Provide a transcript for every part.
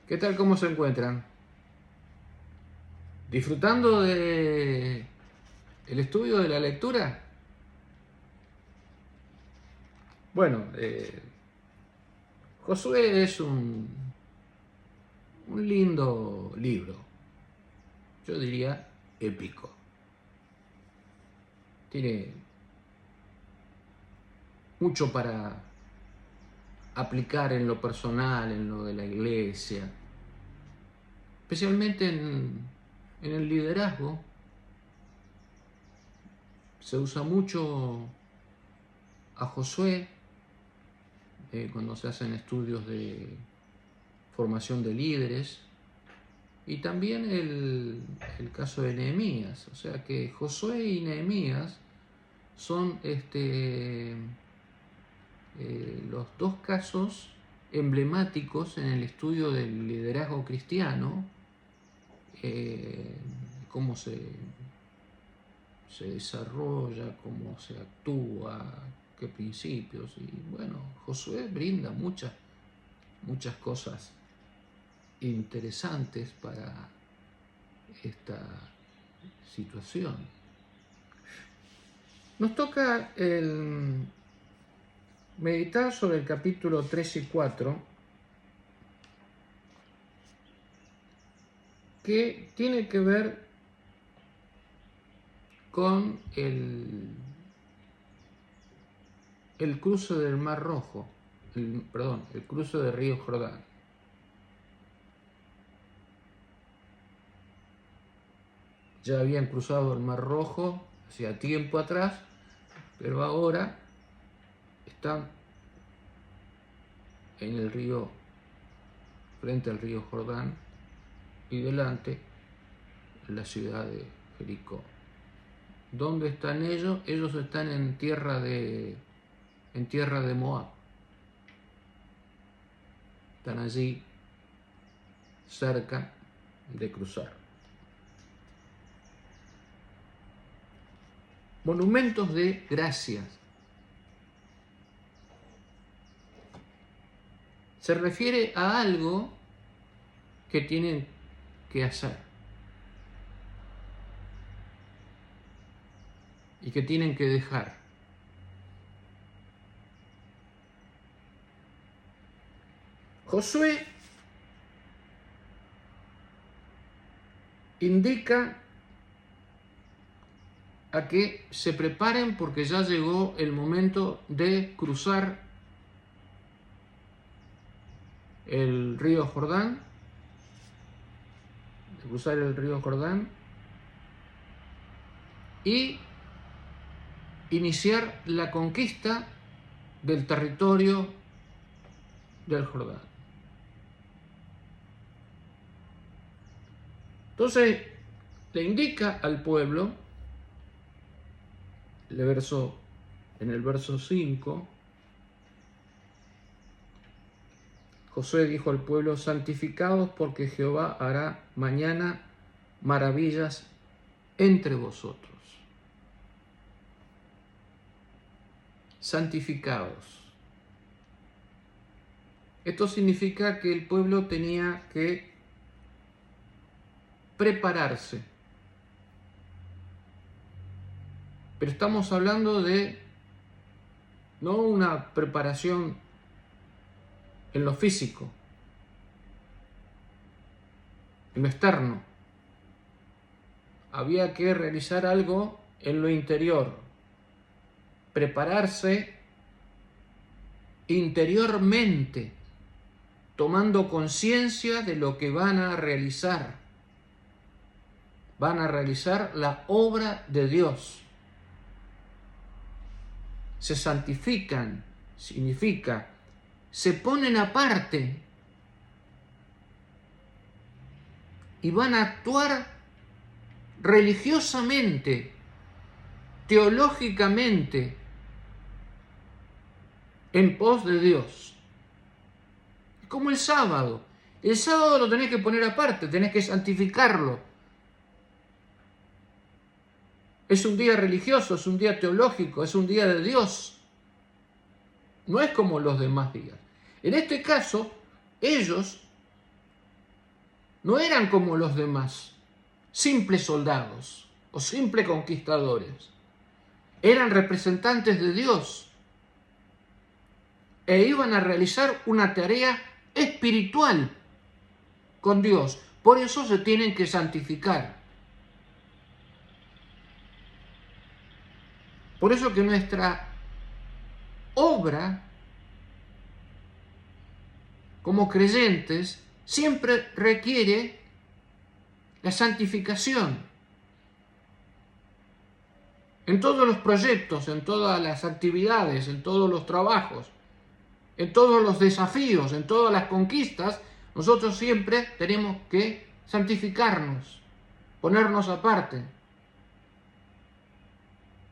¿Qué tal? ¿Cómo se encuentran? ¿Disfrutando de el estudio de la lectura? Bueno, Josué es un lindo libro, yo diría épico. Tiene mucho para aplicar en lo personal, en lo de la iglesia, especialmente en el liderazgo. Se usa mucho a Josué cuando se hacen estudios de formación de líderes, y también el caso de Nehemías. O sea que Josué y Nehemías son los dos casos emblemáticos en el estudio del liderazgo cristiano, cómo se desarrolla, cómo se actúa, qué principios. Y bueno, Josué brinda muchas cosas interesantes para esta situación. Nos toca meditar sobre el capítulo 3 y 4, que tiene que ver con el cruce del Mar Rojo, el cruce del río Jordán. Ya habían cruzado el Mar Rojo hacía tiempo atrás, pero ahora están en el río, frente al río Jordán, y delante la ciudad de Jericó. ¿Dónde están ellos? Ellos están en tierra de Moab. Están allí cerca de cruzar. Monumentos de gracias. Se refiere a algo que tienen que hacer y que tienen que dejar. Josué indica a que se preparen porque ya llegó el momento de cruzar el río Jordán, y iniciar la conquista del territorio del Jordán. Entonces le indica al pueblo, en el verso 5, Josué dijo al pueblo: santificaos, porque Jehová hará mañana maravillas entre vosotros. Santificaos. Esto significa que el pueblo tenía que prepararse. Pero estamos hablando de no una preparación en lo físico, en lo externo. Había que realizar algo en lo interior, prepararse interiormente, tomando conciencia de lo que van a realizar. Van a realizar la obra de Dios. Se santifican, significa, se ponen aparte y van a actuar religiosamente, teológicamente, en pos de Dios. Como el sábado. El sábado lo tenés que poner aparte, tenés que santificarlo. Es un día religioso, es un día teológico, es un día de Dios. No es como los demás días. En este caso, ellos no eran como los demás, simples soldados o simples conquistadores. Eran representantes de Dios e iban a realizar una tarea espiritual con Dios. Por eso se tienen que santificar. Por eso que nuestra obra como creyentes siempre requiere la santificación. En todos los proyectos, en todas las actividades, en todos los trabajos, en todos los desafíos, en todas las conquistas, nosotros siempre tenemos que santificarnos, ponernos aparte,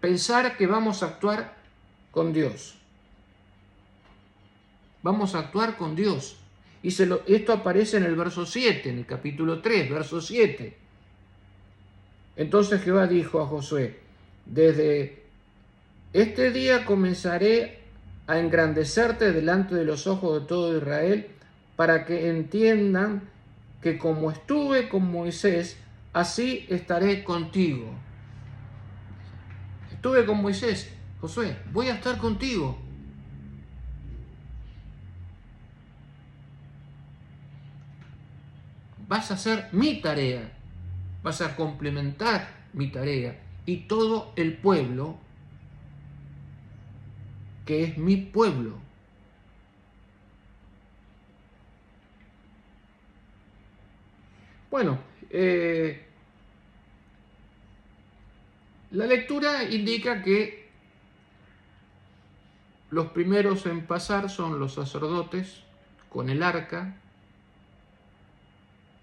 pensar que vamos a actuar con Dios. Vamos a actuar con Dios. Y esto aparece en el verso 7, en el capítulo 3, verso 7. Entonces Jehová dijo a Josué: desde este día comenzaré a engrandecerte delante de los ojos de todo Israel, para que entiendan que como estuve con Moisés, así estaré contigo. Estuve con Moisés, Josué, voy a estar contigo. Vas a hacer mi tarea, vas a complementar mi tarea, y todo el pueblo, que es mi pueblo. Bueno, la lectura indica que los primeros en pasar son los sacerdotes con el arca.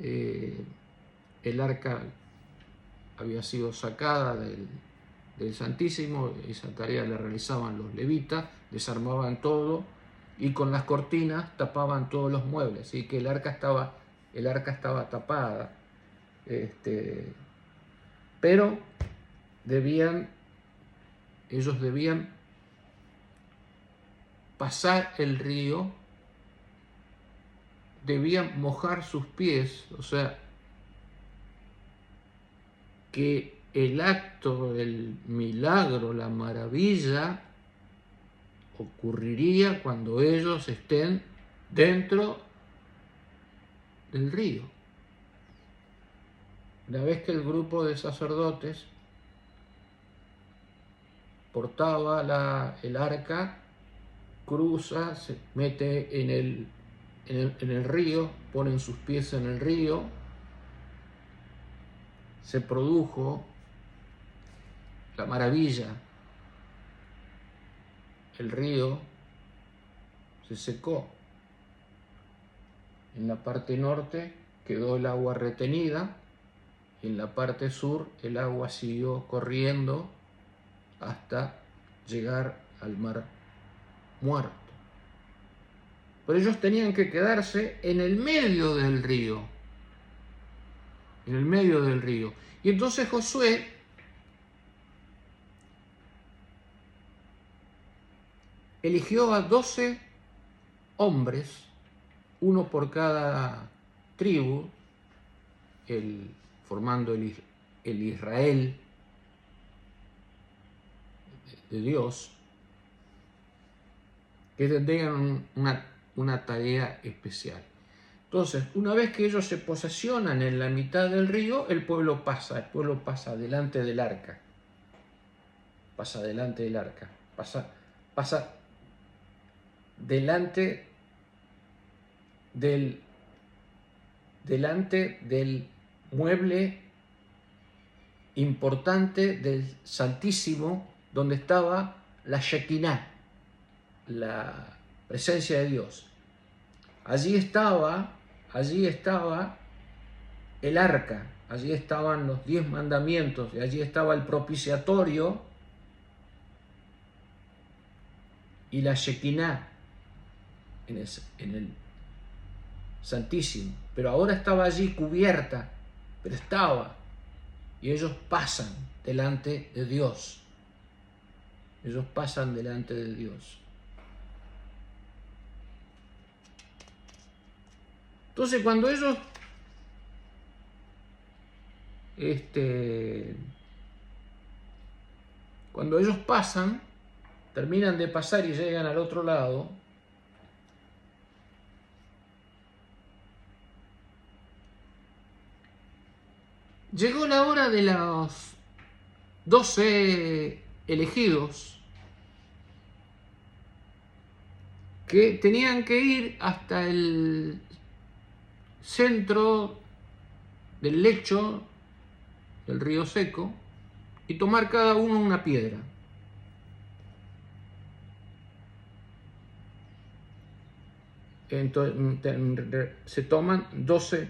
El arca había sido sacada del Santísimo, esa tarea la realizaban los levitas, desarmaban todo y con las cortinas tapaban todos los muebles, así que el arca estaba tapada. Pero ellos debían pasar el río, debían mojar sus pies, o sea, que el acto del milagro, la maravilla, ocurriría cuando ellos estén dentro del río. Una vez que el grupo de sacerdotes portaba el arca, cruza, se mete en el río, ponen sus pies en el río, se produjo la maravilla. El río se secó. En la parte norte quedó el agua retenida, y en la parte sur el agua siguió corriendo hasta llegar al mar Muerto. Pero ellos tenían que quedarse en el medio del río. En el medio del río. Y entonces Josué eligió a 12 hombres, uno por cada tribu, formando el Israel de Dios, que tendrían una tarea especial. Entonces, una vez que ellos se posesionan en la mitad del río, el pueblo pasa delante del arca. Pasa delante del arca. Pasa delante del mueble importante del Santísimo, donde estaba la Shekinah, la presencia de Dios. Allí estaba el arca, allí estaban los 10 mandamientos, y allí estaba el propiciatorio y la Shekinah en el Santísimo. Pero ahora estaba allí cubierta, pero estaba. Y ellos pasan delante de Dios. Ellos pasan delante de Dios. Entonces, cuando ellos cuando ellos pasan, terminan de pasar y llegan al otro lado, llegó la hora de los 12 elegidos que tenían que ir hasta el centro del lecho del río seco y tomar cada uno una piedra. Entonces, se toman 12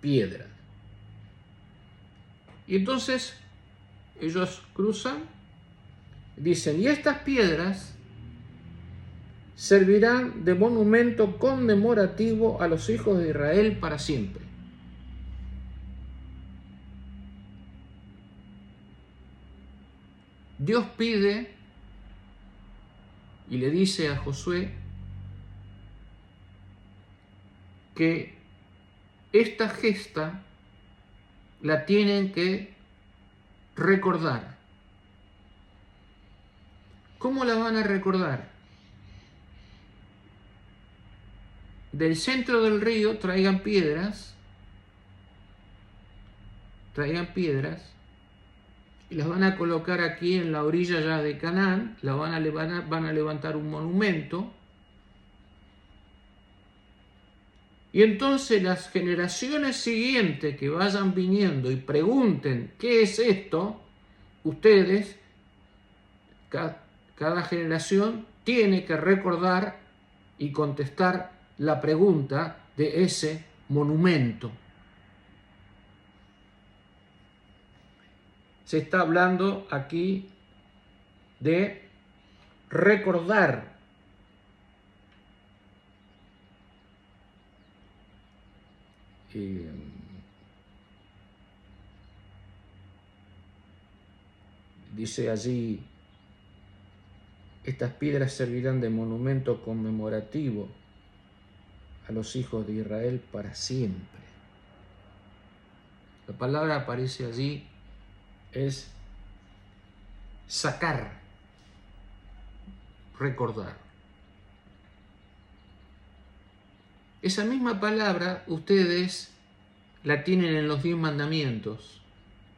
piedras. Y entonces ellos cruzan, dicen, y estas piedras servirán de monumento conmemorativo a los hijos de Israel para siempre. Dios pide y le dice a Josué que esta gesta la tienen que recordar. ¿Cómo la van a recordar? Del centro del río traigan piedras y las van a colocar aquí en la orilla ya de Canaán, van a levantar un monumento. Y entonces las generaciones siguientes que vayan viniendo y pregunten ¿qué es esto? Ustedes, cada generación tiene que recordar y contestar la pregunta de ese monumento. Se está hablando aquí de recordar. Dice allí, estas piedras servirán de monumento conmemorativo a los hijos de Israel para siempre. La palabra aparece allí, es sacar, recordar. Esa misma palabra ustedes la tienen en los 10 mandamientos,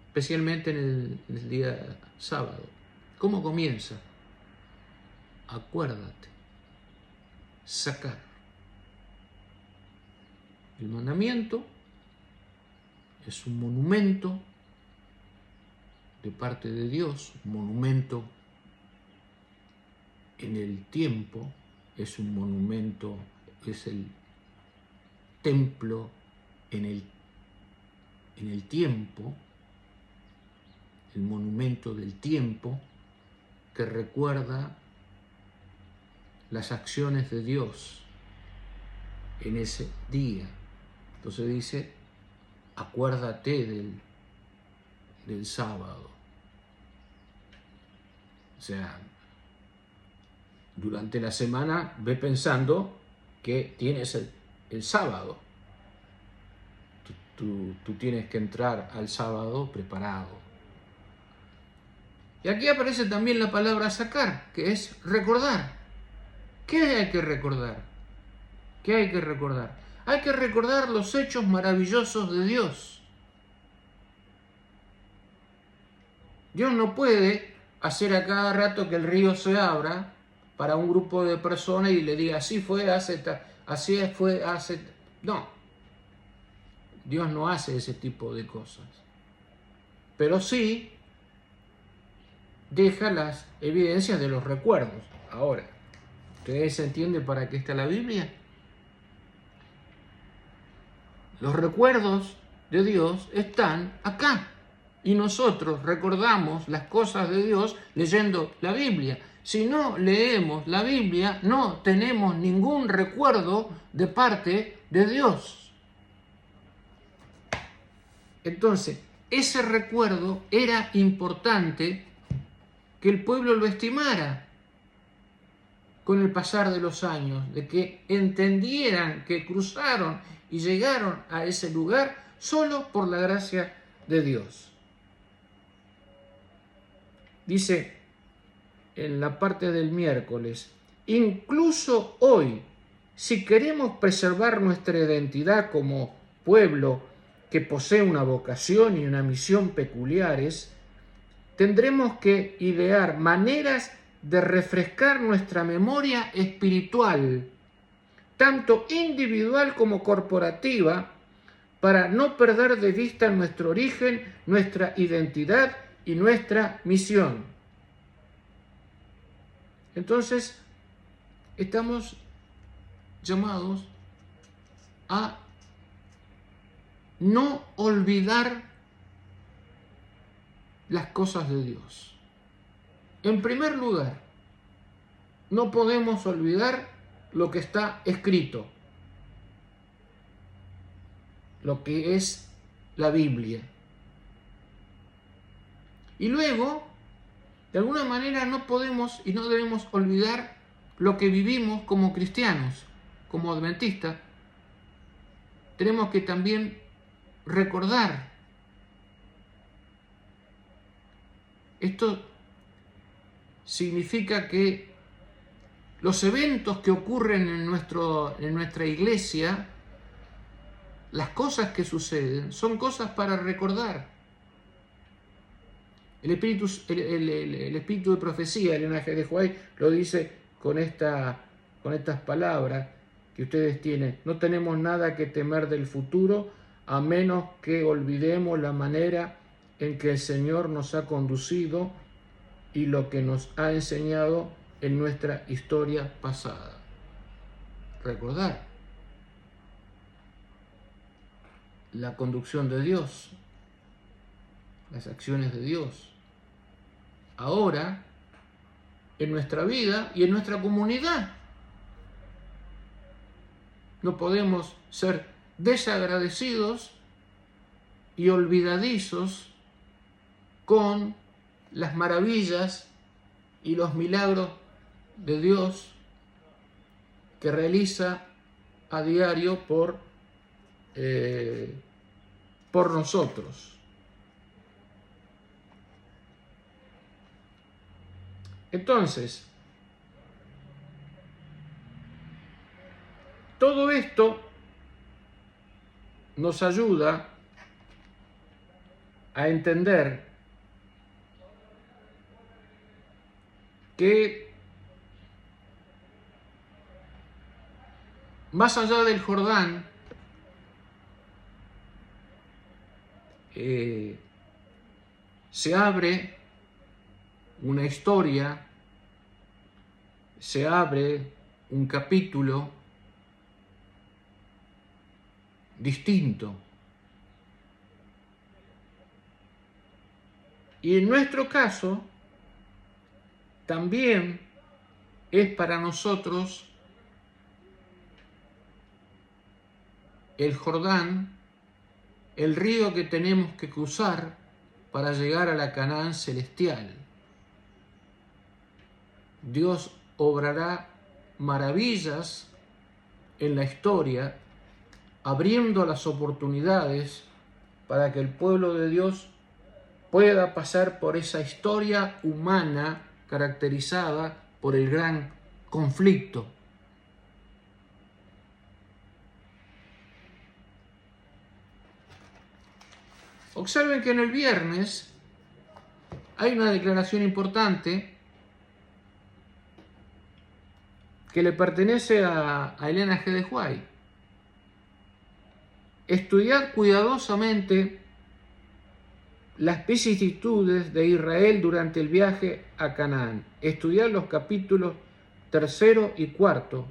especialmente en el día sábado. ¿Cómo comienza? Acuérdate, sacar. El mandamiento es un monumento de parte de Dios, un monumento en el tiempo, es un monumento, es el templo en el tiempo, el monumento del tiempo que recuerda las acciones de Dios en ese día. Entonces dice, acuérdate del sábado. O sea, durante la semana ve pensando que tienes el sábado. Tú tienes que entrar al sábado preparado. Y aquí aparece también la palabra sacar, que es recordar. ¿Qué hay que recordar? ¿Qué hay que recordar? Hay que recordar los hechos maravillosos de Dios. Dios no puede hacer a cada rato que el río se abra para un grupo de personas y le diga, así fue hace... No. Dios no hace ese tipo de cosas. Pero sí deja las evidencias de los recuerdos. Ahora, ¿ustedes entienden para qué está la Biblia? Los recuerdos de Dios están acá. Y nosotros recordamos las cosas de Dios leyendo la Biblia. Si no leemos la Biblia, no tenemos ningún recuerdo de parte de Dios. Entonces, ese recuerdo era importante que el pueblo lo estimara con el pasar de los años, de que entendieran que cruzaron y llegaron a ese lugar solo por la gracia de Dios. Dice en la parte del miércoles, incluso hoy, si queremos preservar nuestra identidad como pueblo que posee una vocación y una misión peculiares, tendremos que idear maneras de refrescar nuestra memoria espiritual, tanto individual como corporativa, para no perder de vista nuestro origen, nuestra identidad y nuestra misión. Entonces, estamos llamados a no olvidar las cosas de Dios. En primer lugar, no podemos olvidar lo que está escrito, lo que es la Biblia. Y luego, de alguna manera, no podemos y no debemos olvidar lo que vivimos como cristianos, como adventistas. Tenemos que también recordar. Esto significa que los eventos que ocurren en nuestra iglesia, las cosas que suceden, son cosas para recordar. El espíritu de profecía, Elena G. de White, lo dice con estas palabras que ustedes tienen. No tenemos nada que temer del futuro, a menos que olvidemos la manera en que el Señor nos ha conducido y lo que nos ha enseñado en nuestra historia pasada. Recordar la conducción de Dios, las acciones de Dios, ahora, en nuestra vida y en nuestra comunidad. No podemos ser desagradecidos y olvidadizos con las maravillas y los milagros de Dios que realiza a diario por nosotros. Entonces, todo esto nos ayuda a entender que más allá del Jordán, se abre una historia, se abre un capítulo distinto. Y en nuestro caso, también es para nosotros el Jordán, el río que tenemos que cruzar para llegar a la Canaán celestial. Dios obrará maravillas en la historia, abriendo las oportunidades para que el pueblo de Dios pueda pasar por esa historia humana caracterizada por el gran conflicto. Observen que en el viernes hay una declaración importante que le pertenece a Elena G. de White. Estudiad cuidadosamente las vicisitudes de Israel durante el viaje a Canaán. Estudiad los capítulos 3 y 4,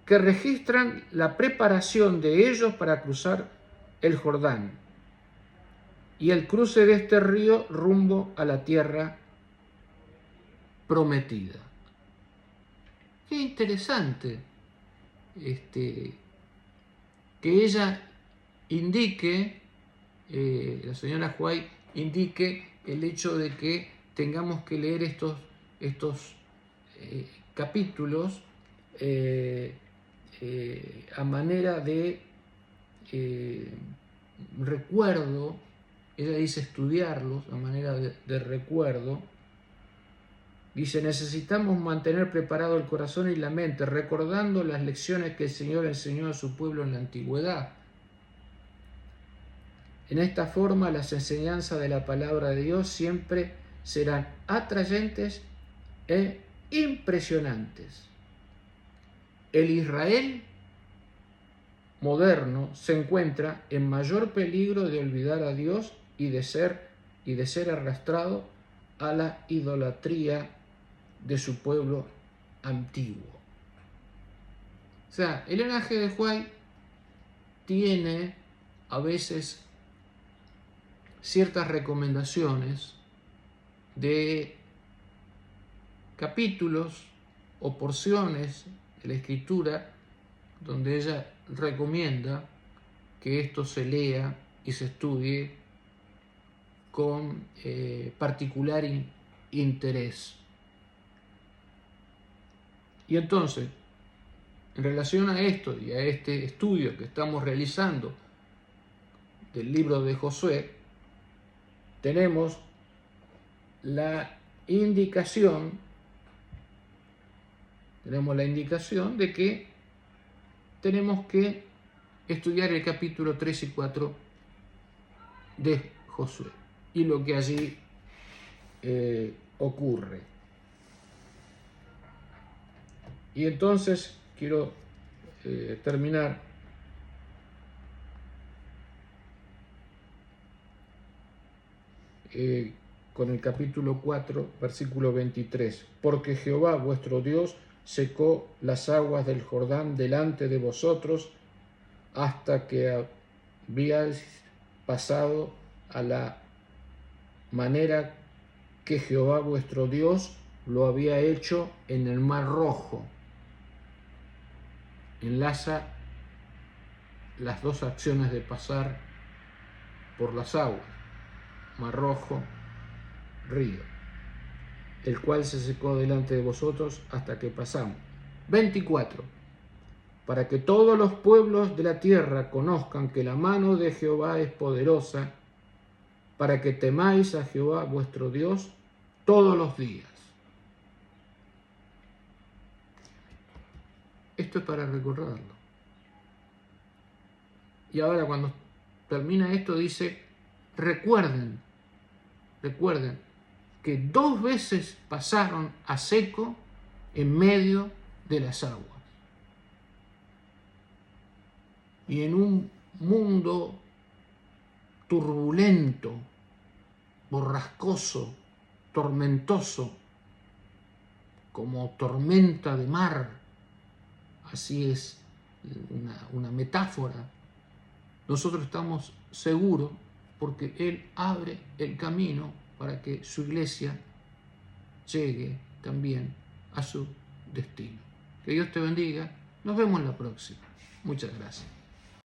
que registran la preparación de ellos para cruzar el Jordán y el cruce de este río rumbo a la tierra prometida. Qué interesante que ella indique, la señora White indique el hecho de que tengamos que leer estos capítulos a manera de recuerdo ella dice estudiarlos a manera de recuerdo. Dice, necesitamos mantener preparado el corazón y la mente, recordando las lecciones que el Señor enseñó a su pueblo en la antigüedad. En esta forma, las enseñanzas de la palabra de Dios siempre serán atrayentes e impresionantes. El Israel moderno se encuentra en mayor peligro de olvidar a Dios y de ser arrastrado a la idolatría de su pueblo antiguo. O sea, el Ellen G. de White tiene a veces ciertas recomendaciones de capítulos o porciones de la Escritura donde ella recomienda que esto se lea y se estudie con particular interés. Y entonces, en relación a esto y a este estudio que estamos realizando del libro de Josué, tenemos la indicación de que tenemos que estudiar el capítulo 3 y 4 de Josué y lo que allí ocurre. Y entonces quiero terminar con el capítulo 4, versículo 23. Porque Jehová vuestro Dios secó las aguas del Jordán delante de vosotros hasta que habíais pasado a la manera que Jehová vuestro Dios lo había hecho en el Mar Rojo. Enlaza las dos acciones de pasar por las aguas, Mar Rojo, río, el cual se secó delante de vosotros hasta que pasamos. 24. Para que todos los pueblos de la tierra conozcan que la mano de Jehová es poderosa, para que temáis a Jehová vuestro Dios todos los días. Esto es para recordarlo. Y ahora cuando termina esto dice, recuerden que 2 veces pasaron a seco en medio de las aguas. Y en un mundo turbulento, borrascoso, tormentoso, como tormenta de mar, así es una metáfora, nosotros estamos seguros porque Él abre el camino para que su iglesia llegue también a su destino. Que Dios te bendiga. Nos vemos en la próxima. Muchas gracias.